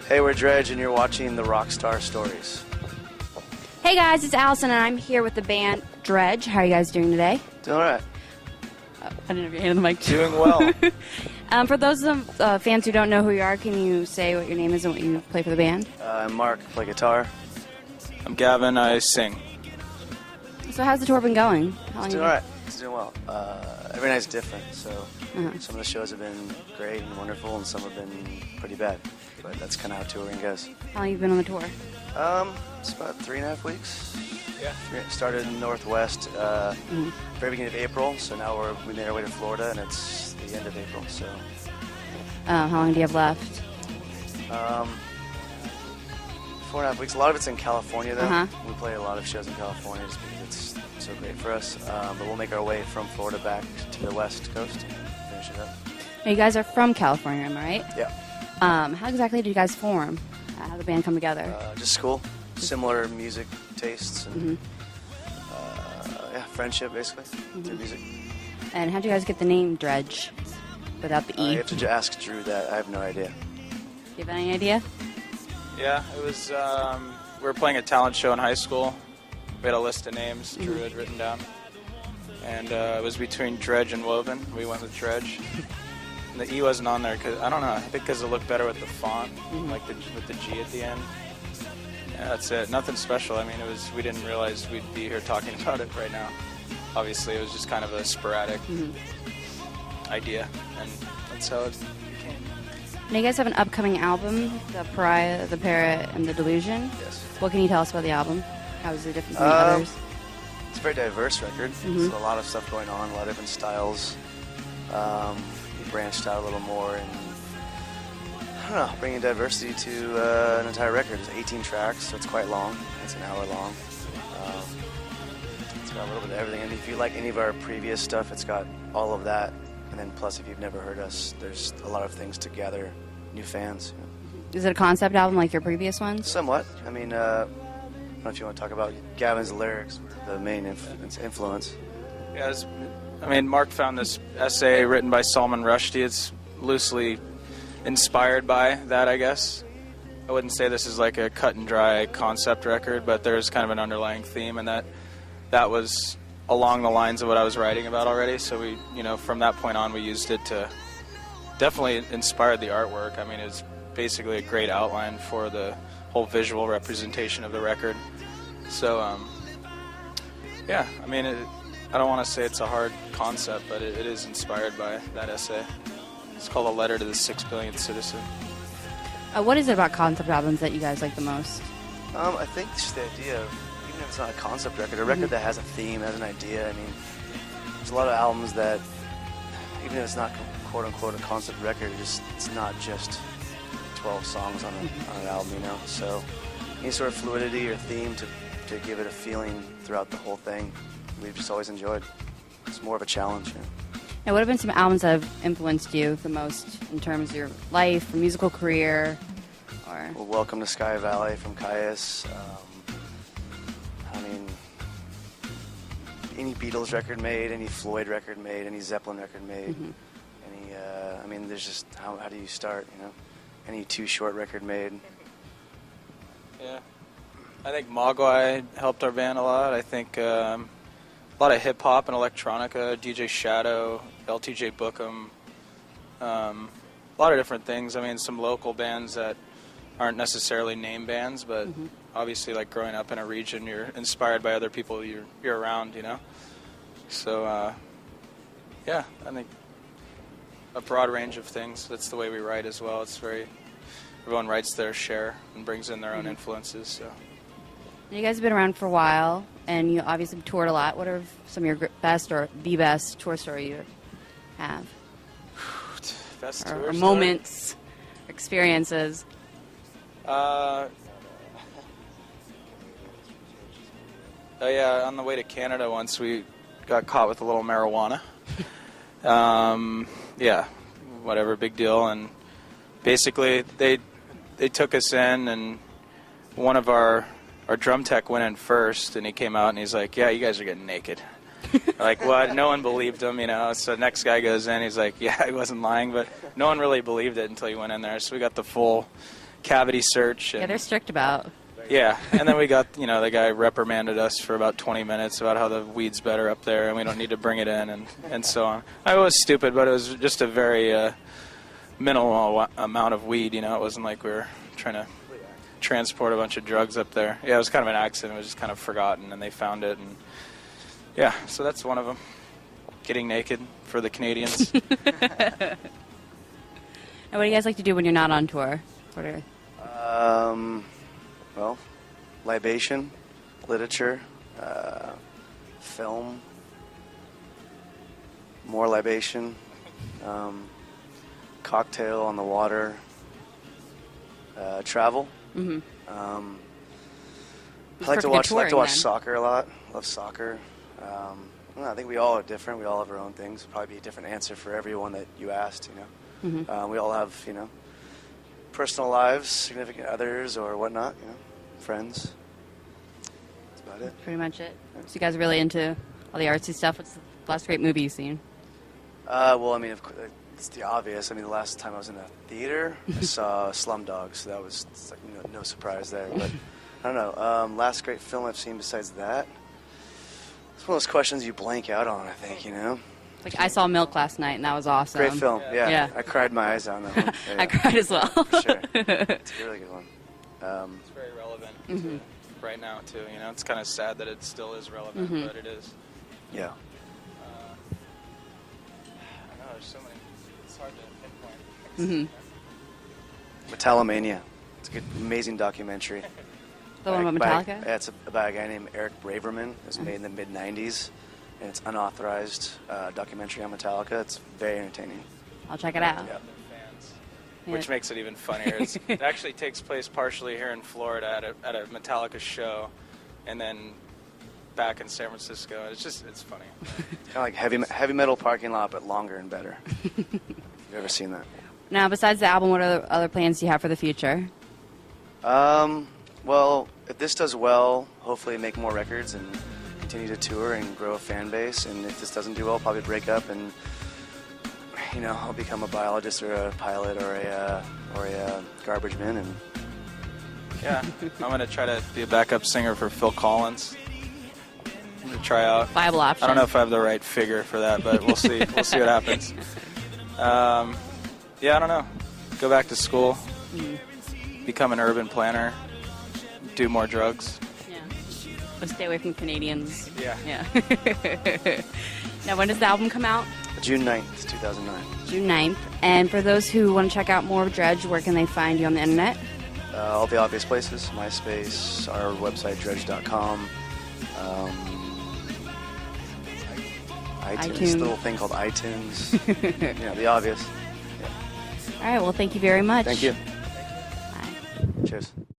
Hey, we're Dredg, and you're watching the Rockstar Stories. Hey guys, it's Allison, and I'm here with the band Dredg. How are you guys doing today? Doing all right. I didn't have your hand on the mic. Doing well. For those fans who don't know who you are, can you say what your name is and what you play for the band? I'm Mark, play guitar. I'm Gavin, I sing. So how's the tour been going? It's doing all right. It's doing well. Every night's different, so some of the shows have been great and wonderful, and some have been pretty bad. But that's kind of how touring goes. How long have you been on the tour? It's about 3.5 weeks. Yeah. Started in Northwest very beginning of April, so now we made our way to Florida, and it's the end of April. So. How long do you have left? 4.5 weeks. A lot of it's in California, though. We play a lot of shows in California just because it's so great for us. But we'll make our way from Florida back to the West Coast and finish it up. Now, you guys are from California, am I right? Yeah. How exactly did you guys form? How did the band come together? Just school. Similar music tastes and friendship, basically, through music. And how did you guys get the name Dredg without the E? You have to ask Drew that. I have no idea. You have any idea? Yeah, it was, we were playing a talent show in high school. We had a list of names Drew had written down. And it was between Dredg and Woven. We went with Dredg. And the E wasn't on there because, I don't know, I think because it looked better with the font, like with the G at the end. Yeah, that's it. Nothing special. I mean, we didn't realize we'd be here talking about it right now. Obviously, it was just kind of a sporadic idea, and that's how it became. Now, you guys have an upcoming album, The Pariah, The Parrot, and The Delusion. Yes. What can you tell us about the album? How is it different from the others? It's a very diverse record. There's a lot of stuff going on, a lot of different styles. We branched out a little more and, I don't know, bringing diversity to an entire record. There's 18 tracks, so it's quite long. It's an hour long. It's got a little bit of everything. And if you like any of our previous stuff, it's got all of that. And then plus, if you've never heard us, there's a lot of things to gather new fans. You know. Is it a concept album like your previous ones? Somewhat. I mean, I don't know if you want to talk about Gavin's lyrics, the main influence. Yeah, Mark found this essay written by Salman Rushdie. It's loosely inspired by that, I guess. I wouldn't say this is like a cut and dry concept record, but there's kind of an underlying theme, and that was along the lines of what I was writing about already. So we, from that point on, we used it to definitely inspire the artwork. I mean, it's basically a great outline for the whole visual representation of the record. So, yeah, I mean, I don't want to say it's a hard concept, but it is inspired by that essay. It's called A Letter to the 6 Billionth Citizen. What is it about concept albums that you guys like the most? I think just the idea of, even if it's not a concept record, a record that has a theme, has an idea. I mean, there's a lot of albums that, even if it's not quote-unquote a concept record, it's not just 12 songs on an album, So any sort of fluidity or theme to give it a feeling throughout the whole thing, we've just always enjoyed. It's more of a challenge. Now, what have been some albums that have influenced you the most in terms of your life, or musical career, or? Well, Welcome to Sky Valley from Caius. Any Beatles record made, any Floyd record made, any Zeppelin record made, any. There's just how do you start? Any Too Short record made. Yeah, I think Mogwai helped our band a lot. I think a lot of hip hop and electronica, DJ Shadow, LTJ Bookham, a lot of different things. I mean, some local bands that aren't necessarily name bands, but obviously, like growing up in a region, you're inspired by other people you're around, So, yeah, I think a broad range of things. That's the way we write as well. Everyone writes their share and brings in their own influences. So, you guys have been around for a while, and you obviously toured a lot. What are some of your best or the best tour story you have? Best or tour story? Moments, experiences. Oh yeah, on the way to Canada once we got caught with a little marijuana. Yeah, whatever, big deal. And basically they took us in, and one of our drum tech went in first, and he came out and he's like, "Yeah, you guys are getting naked." Like, what? No one believed him, So next guy goes in, he's like, "Yeah, he wasn't lying," but no one really believed it until he went in there. So we got the full cavity search. And, Yeah, they're strict about. yeah, and then we got, the guy reprimanded us for about 20 minutes about how the weed's better up there and we don't need to bring it in and so on. It was stupid, but it was just a very minimal amount of weed, It wasn't like we were trying to transport a bunch of drugs up there. Yeah, it was kind of an accident. It was just kind of forgotten, and they found it. And yeah, so that's one of them. Getting naked for the Canadians. And what do you guys like to do when you're not on tour? Well, libation, literature, film, more libation, cocktail on the water, travel. Mm-hmm. I like to watch soccer a lot. Love soccer. I think we all are different. We all have our own things. Probably be a different answer for everyone that you asked. Mm-hmm. We all have personal lives, significant others, or whatnot. Friends. That's about it. Pretty much it. So you guys are really into all the artsy stuff. What's the last great movie you've seen? Well, I mean, of course, it's the obvious. I mean, the last time I was in a theater, I saw Slumdog, so that was like, no surprise there. But I don't know. Last great film I've seen besides that. It's one of those questions you blank out on, I think, Like, I saw Milk last night, and that was awesome. Great film, yeah. Yeah. I cried my eyes out on that one. Yeah. I cried as well. For sure. It's a really good one. It's very relevant to right now, too. It's kind of sad that it still is relevant, but it is. Yeah. I know, there's so many. It's hard to pinpoint. Metalomania. It's a good, amazing documentary. The one about Metallica? Yeah, it's about a guy named Eric Braverman. It was made in the mid-'90s, and it's unauthorized documentary on Metallica. It's very entertaining. I'll check it out. Yeah. Fans, which makes it even funnier. It actually takes place partially here in Florida at a Metallica show, and then back in San Francisco. It's funny. Kind of like heavy metal parking lot, but longer and better. If you've ever seen that. Now, besides the album, what other plans do you have for the future? Well, if this does well, hopefully make more records and continue to tour and grow a fan base. And if this doesn't do well, probably break up and, I'll become a biologist or a pilot or a garbage man. And yeah, I'm going to try to be a backup singer for Phil Collins. I'm going to try out. Viable option. I don't know if I have the right figure for that, but we'll see. We'll see what happens. Yeah, I don't know. Go back to school. Become an urban planner. Do more drugs. Yeah. But stay away from Canadians. Yeah. Yeah. Now, when does the album come out? June 9th, 2009. June 9th. And for those who want to check out more of Dredg, where can they find you on the internet? All the obvious places. MySpace, our website, dredg.com. iTunes. The little thing called iTunes. The obvious. Yeah. All right. Well, thank you very much. Thank you. Bye. Cheers.